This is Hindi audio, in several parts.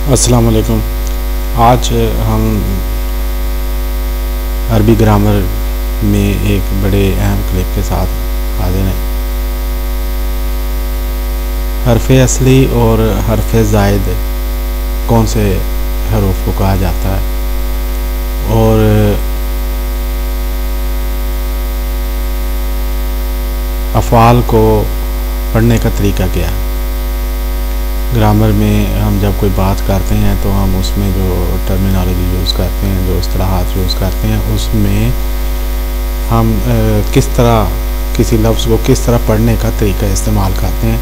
अस्सलाम वालेकुम। आज हम अरबी ग्रामर में एक बड़े अहम क्लिप के साथ हाजिर हैं। हरफ़े असली और हरफ़े ज़ायद कौन से हरूफ को कहा जाता है और अफ़आल को पढ़ने का तरीका क्या है। ग्रामर में हम जब कोई बात करते हैं तो हम उसमें जो टर्मिनोलॉजी यूज़ करते हैं, जो इस्तिलाहात यूज़ करते हैं, उसमें हम किस तरह किसी लफ्ज़ को किस तरह पढ़ने का तरीका इस्तेमाल करते हैं।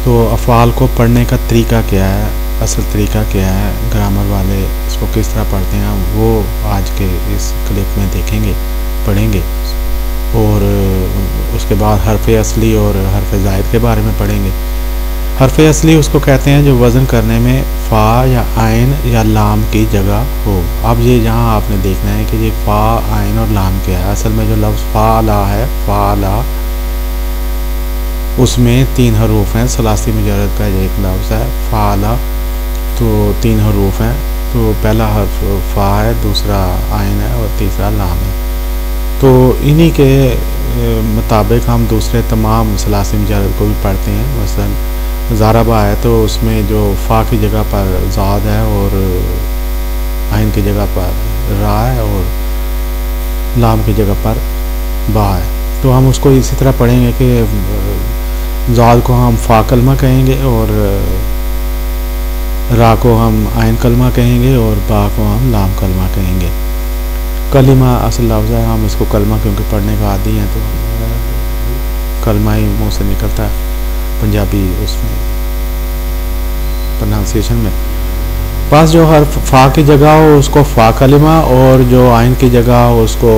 तो अफ़आल को पढ़ने का तरीका क्या है, असल तरीका क्या है, ग्रामर वाले इसको किस तरह पढ़ते हैं, वो आज के इस क्लिप में देखेंगे, पढ़ेंगे। और उसके बाद हरफ़े असली और हरफ़े ज़ायद के बारे में पढ़ेंगे। हरफ़े असली उसको कहते हैं जो वज़न करने में फ़ा या आइन या लाम की जगह हो। अब ये यहाँ आपने देखना है कि ये फ़ा, आइन और लाम क्या है। असल में जो लफ्ज़ फ़ाला है, फ़ाला, उसमें 3 हरूफ हैं। सलासी मुजर्रद का एक लफ्ज़ है फ़ाला, तो 3 हरूफ हैं। तो पहला हर्फ फ़ा है, दूसरा आइन है और तीसरा लाम है। तो इन्हीं के मुताबिक हम दूसरे तमाम सलासी मुजर्रद को भी पढ़ते हैं। मसलन ज़ारबा है तो उसमें जो फ़ा की जगह पर ज़ाद है और आइन की जगह पर रा है और लाम की जगह पर बा है। तो हम उसको इसी तरह पढ़ेंगे कि ज़ाद को हम फ़ा कलमा कहेंगे और रा को हम आइन कलमा कहेंगे और बा को हम लाम कलमा कहेंगे। कलिमा असल लफ्ज़ है, हम इसको कलमा क्योंकि पढ़ने का आदी हैं तो कलमा ही मुँह से निकलता है पंजाबी उसमें प्रोनाउंसिएशन में। पास जो हर फ़ा की जगह हो उसको फ़ा कलिमा और जो आइन की जगह हो उसको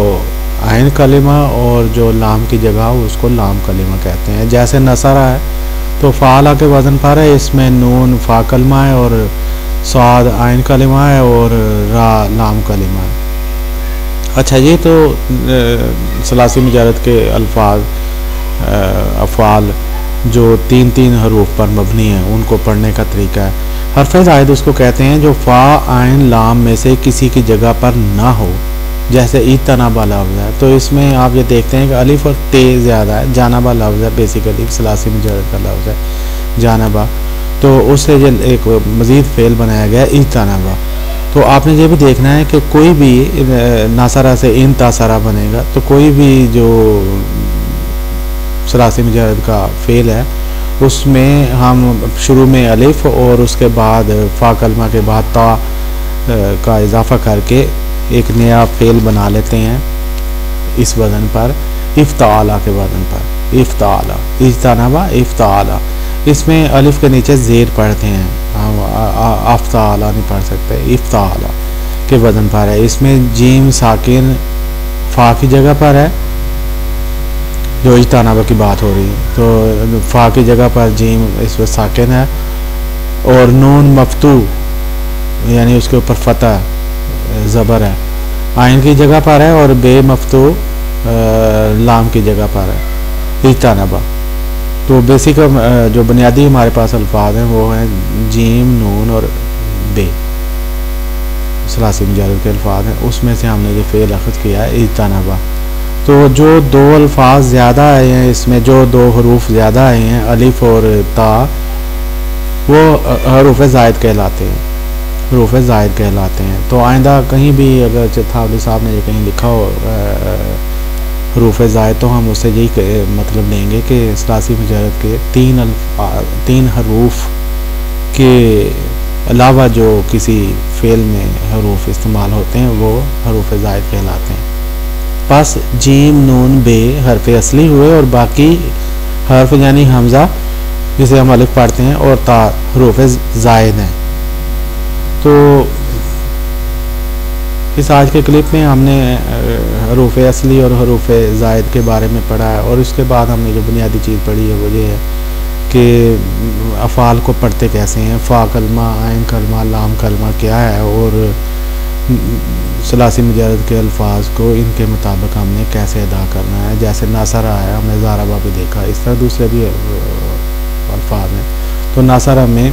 आइन कलिमा और जो लाम की जगह हो उसको लाम कलिमा कहते हैं। जैसे नसरा है तो फ़ाला के वज़न पर है, इसमें नून फ़ा कलिमा है और साद आइन कलिमा है और रा लाम कलिमा है। अच्छा, ये तो सलासी मुजर्रद के अल्फाज अफ़आल जो 3 हरूफ पर मबनी है उनको पढ़ने का तरीका है। हरफ़े ज़ायद उसको कहते हैं जो फ़ा, आइन, लाम में से किसी की जगह पर ना हो। जैसे इतनाबा लफ्ज़ है तो इसमें आप ये देखते हैं कि अलिफ और ते ज़्यादा है। जानाबा लफ्ज़ है, बेसिकली सलासी मुजर्रद का लफ्ज़ है जानाबा, तो उससे ये एक मज़ीद फ़ेल बनाया गया है इतनाबा। तो आपने ये भी देखना है कि कोई भी नासरा से इन तासरा बनेगा, तो कोई भी जो सलासी मुजर्रद का फ़ेल है उसमें हम शुरू में अलिफ और उसके बाद फ़ा कलमा के बाद ता का इजाफ़ा करके एक नया फ़ेल बना लेते हैं इस वज़न पर, इफ्ताला के वज़न पर। इफ्ताला, इज्तनाबा, इफ्ताला। इसमें अलिफ के नीचे ज़ेर पढ़ते हैं, हम आफ्ताला नहीं पढ़ सकते, इफ्ताला के वज़न पर है। इसमें जीम साकिन फ़ा की जगह पर है, जो इज्तनाबा की बात हो रही है, तो फ़ा की जगह पर जीम इस वक्त साकिन है और नून मफ्तू यानी उसके ऊपर फ़तह ज़बर है, आइन की जगह पर है और बे मफ्तू लाम की जगह पर है, इज्तनाबा। तो बेसिक जो बुनियादी हमारे पास अल्फाज हैं वो हैं जीम, नून और बे, सलासी मुजर्रद के अल्फाज हैं। उसमें से हमने ये फ़ेल अख़ज़ किया है इज्तनाबा। तो जो 2 अल्फाज ज़्यादा आए हैं, इसमें जो 2 हरूफ ज़्यादा आए हैं अलिफ और ता, वो हरूफ ज़ायद कहलाते हैं, हरूफ ज़ायद कहलाते हैं। तो आइंदा कहीं भी अगर चथावली साहब ने ये कहीं लिखा हो हरूफ ज़ायद, तो हम उससे यही मतलब लेंगे कि सलासी मुजर्रद के 3 हरूफ के अलावा जो किसी फ़ेल में हरूफ इस्तेमाल होते हैं वो हरूफ ज़ायद कहलाते हैं। बस जीम, नून, बे हरफ़े असली हुए और बाकी हर्फ यानी हमज़ा जिसे हम अलिफ पढ़ते हैं और ता हरूफ ज़ायद हैं। तो इस आज के क्लिप में हमने हरूफ असली और हरूफ ज़ायद के बारे में पढ़ा है और उसके बाद हमने जो बुनियादी चीज़ पढ़ी है वो ये है कि अफ़आल को पढ़ते कैसे हैं, फ़ा कलमा, आइन कलमा, लाम कलमा क्या है और सलासी मुजर्रद के अल्फाज को इनके मुताबिक हमने कैसे अदा करना है। जैसे नासरा है, हमने ज़ारबा भी देखा, इस तरह दूसरे भी अल्फाज हैं। तो नासरा में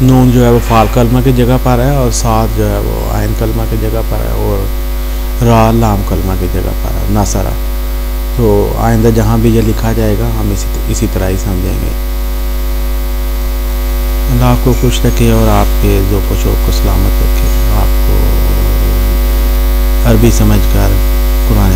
नून जो है वो फाल कलमा की जगह पर है और साथ जो है वो आयन कलमा की जगह पर है और रा लाम कलमा की जगह पर है नासरा। तो आइंदा जहाँ भी ये लिखा जाएगा हम इसी तरह ही समझेंगे। अल्लाह आपको खुश रखे और आपके ज़ोक़ व शौक़ को सलामत रखे। आपको अरबी समझकर कुरान